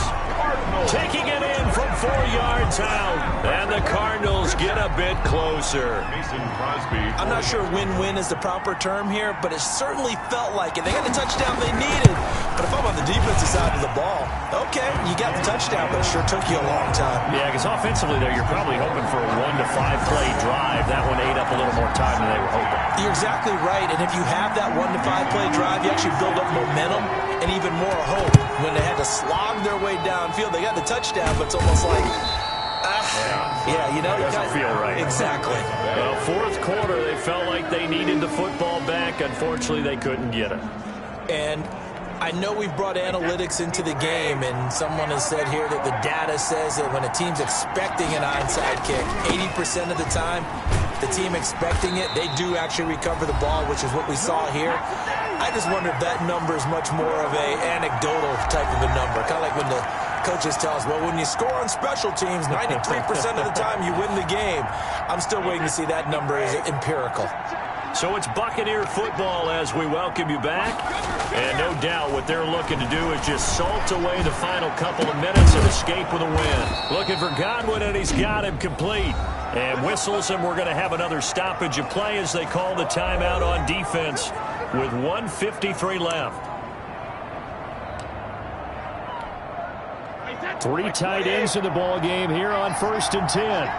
Taking it in from 4 yards out. And the Cardinals get a bit closer. I'm not sure win-win is the proper term here, but it certainly felt like it. They got the touchdown they needed. But if I'm on the defensive side of the ball, okay, you got the touchdown, but it sure took you a long time. Yeah, because offensively there, you're probably hoping for a 1 to 5 play drive. That one ate up a little more time than they were hoping. You're exactly right. And if you have that 1 to 5 play drive, you actually build up momentum and even more hope. When they had to slog their way downfield, they got the touchdown, but it's almost like, yeah, you know, it doesn't feel right. Exactly. Well, 4th quarter, they felt like they needed the football back. Unfortunately, they couldn't get it. And I know we've brought analytics into the game, and someone has said here that the data says that when a team's expecting an onside kick, 80% of the time, the team expecting it, they do actually recover the ball, which is what we saw here. I just wonder if that number is much more of a anecdotal type of a number. Kind of like when the coaches tell us, well, when you score on special teams, 93% of the time you win the game. I'm still waiting to see that number is empirical. So it's Buccaneer football as we welcome you back. And no doubt what they're looking to do is just salt away the final couple of minutes and escape with a win. Looking for Godwin, and he's got him complete. And whistles, and we're going to have another stoppage of play as they call the timeout on defense with 1:53 left. 3 tight ends in the ball game here on 1st and 10.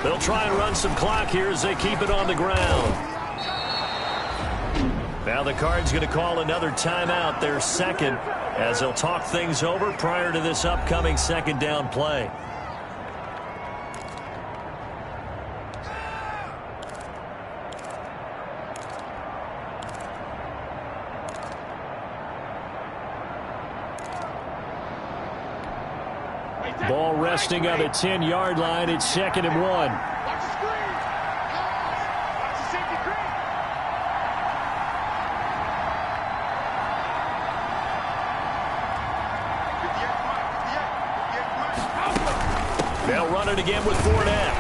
They'll try and run some clock here as they keep it on the ground. Now the Cards going to call another timeout, their 2nd, as they'll talk things over prior to this upcoming 2nd down play. Ball resting on the 10-yard line. It's 2nd and 1. They'll run it again with Fournette.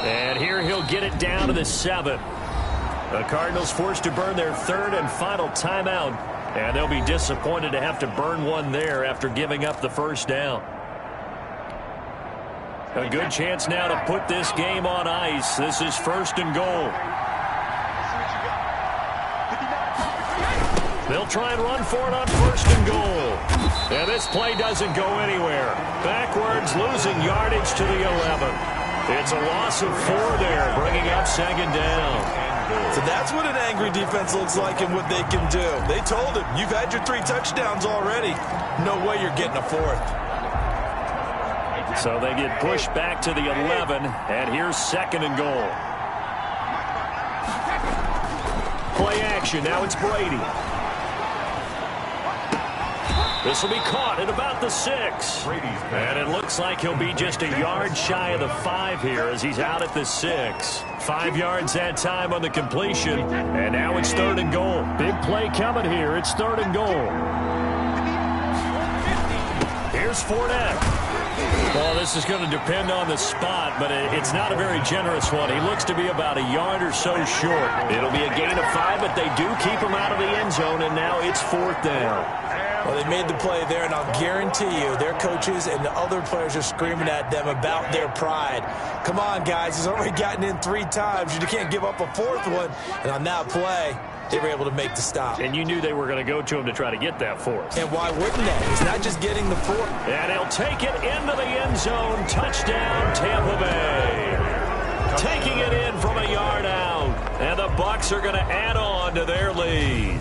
And here he'll get it down to the 7. The Cardinals forced to burn their 3rd and final timeout. And they'll be disappointed to have to burn one there after giving up the first down. A good chance now to put this game on ice. This is 1st and goal. They'll try and run for it on 1st and goal. And this play doesn't go anywhere. Backwards, losing yardage to the 11. It's a loss of 4 there, bringing up 2nd down. So that's what an angry defense looks like and what they can do. They told him, you've had your 3 touchdowns already. No way you're getting a 4th. So they get pushed back to the 11, and here's 2nd and goal. Play action, now it's Brady. This will be caught at about the 6. And it looks like he'll be just a yard shy of the 5 here as he's out at the 6. 5 yards that time on the completion, and now it's 3rd and goal. Big play coming here. It's 3rd and goal. Here's Fournette. Well, this is going to depend on the spot, but it's not a very generous one. He looks to be about a yard or so short. It'll be a gain of 5, but they do keep him out of the end zone, and now it's 4th down. Well, they made the play there, and I'll guarantee you their coaches and the other players are screaming at them about their pride. Come on, guys. He's already gotten in 3 times. You can't give up a 4th one. And on that play, they were able to make the stop. And you knew they were going to go to him to try to get that 4th. And why wouldn't they? It's not just getting the 4th. And he'll take it into the end zone. Touchdown, Tampa Bay. Taking it in from a yard out. And the Bucs are going to add on to their lead.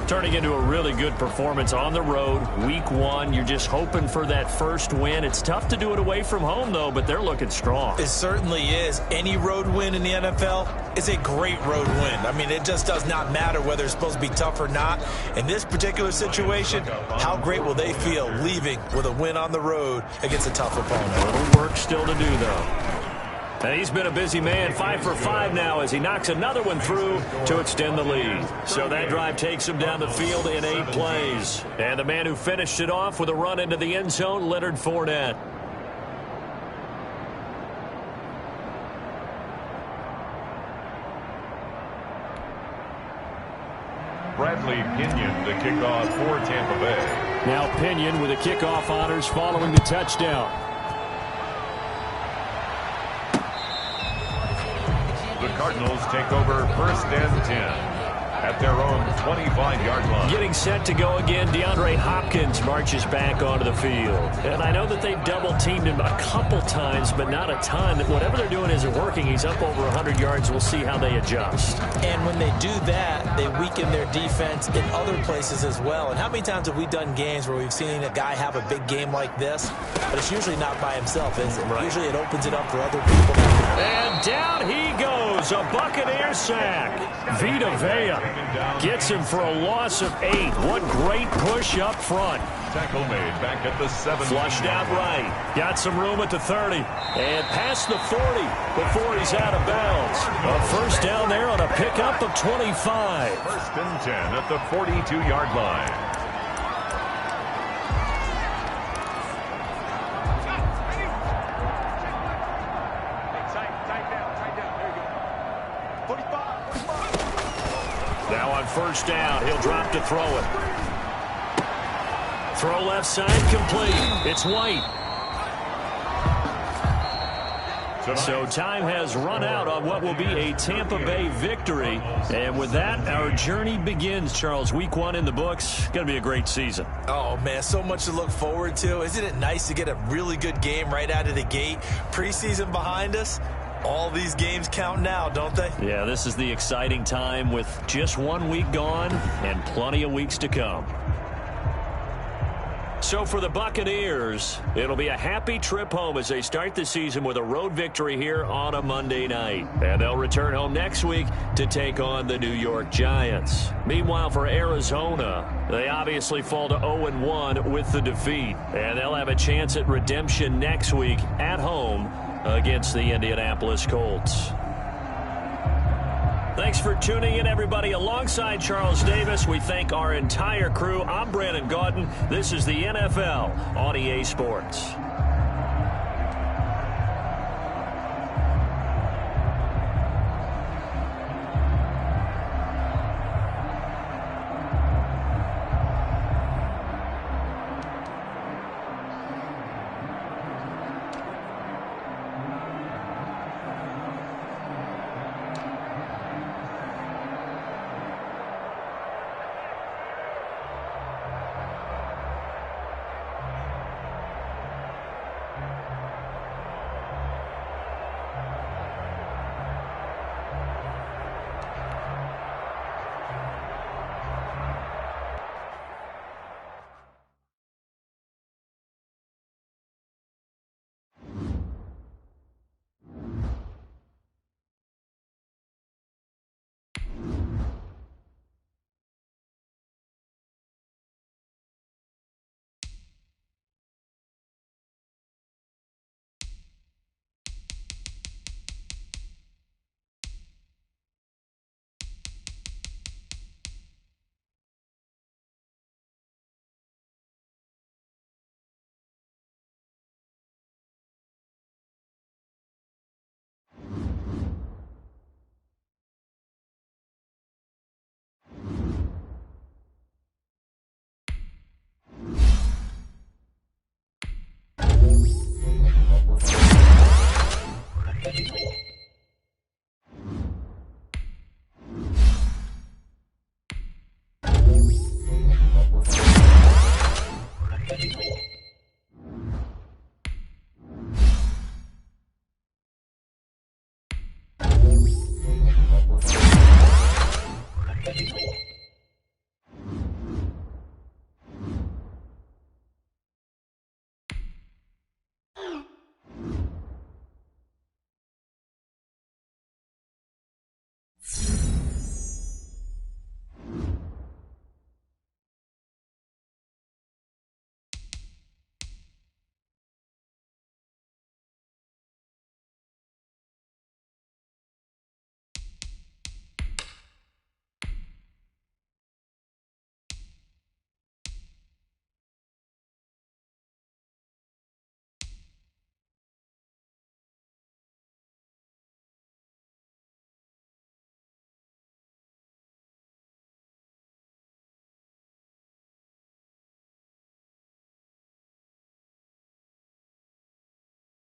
Turning into a really good performance on the road. Week 1, you're just hoping for that first win. It's tough to do it away from home, though, but they're looking strong. It certainly is. Any road win in the NFL is a great road win. I mean, it just does not matter whether it's supposed to be tough or not. In this particular situation, how great will they feel leaving with a win on the road against a tough opponent? A little work still to do, though. And he's been a busy man, 5 for 5 now as he knocks another one through to extend the lead. So that drive takes him down the field in 8 plays. And the man who finished it off with a run into the end zone, Leonard Fournette. Bradley Pinion to kick off for Tampa Bay. Now Pinion with the kickoff honors following the touchdown. The Cardinals take over 1st and 10 at their own 25-yard line. Getting set to go again, DeAndre Hopkins marches back onto the field. And I know that they've double-teamed him a couple times, but not a ton. Whatever they're doing isn't working. He's up over 100 yards. We'll see how they adjust. And when they do that, they weaken their defense in other places as well. And how many times have we done games where we've seen a guy have a big game like this, but it's usually not by himself, is it? Right. Usually it opens it up for other people. And down he goes, a Buccaneer sack. Vita Vea gets him for a loss of 8. What great push up front. Tackle made back at the 7. Flushed out right. Got some room at the 30. And past the 40 before he's out of bounds. A first down there on a pickup of 25. 1st and 10 at the 42-yard line. Now on 1st down, he'll drop to throw it. Throw left side complete. It's White. So time has run out on what will be a Tampa Bay victory. And with that, our journey begins, Charles. Week 1 in the books. Going to be a great season. Oh, man, so much to look forward to. Isn't it nice to get a really good game right out of the gate? Preseason behind us. All these games count now, don't they? Yeah, this is the exciting time with just 1 week gone and plenty of weeks to come. So for the Buccaneers, it'll be a happy trip home as they start the season with a road victory here on a Monday night. And they'll return home next week to take on the New York Giants. Meanwhile, for Arizona, they obviously fall to 0-1 with the defeat. And they'll have a chance at redemption next week at home against the Indianapolis Colts. Thanks for tuning in, everybody. Alongside Charles Davis, we thank our entire crew. I'm Brandon Gaudin. This is the NFL on EA Sports.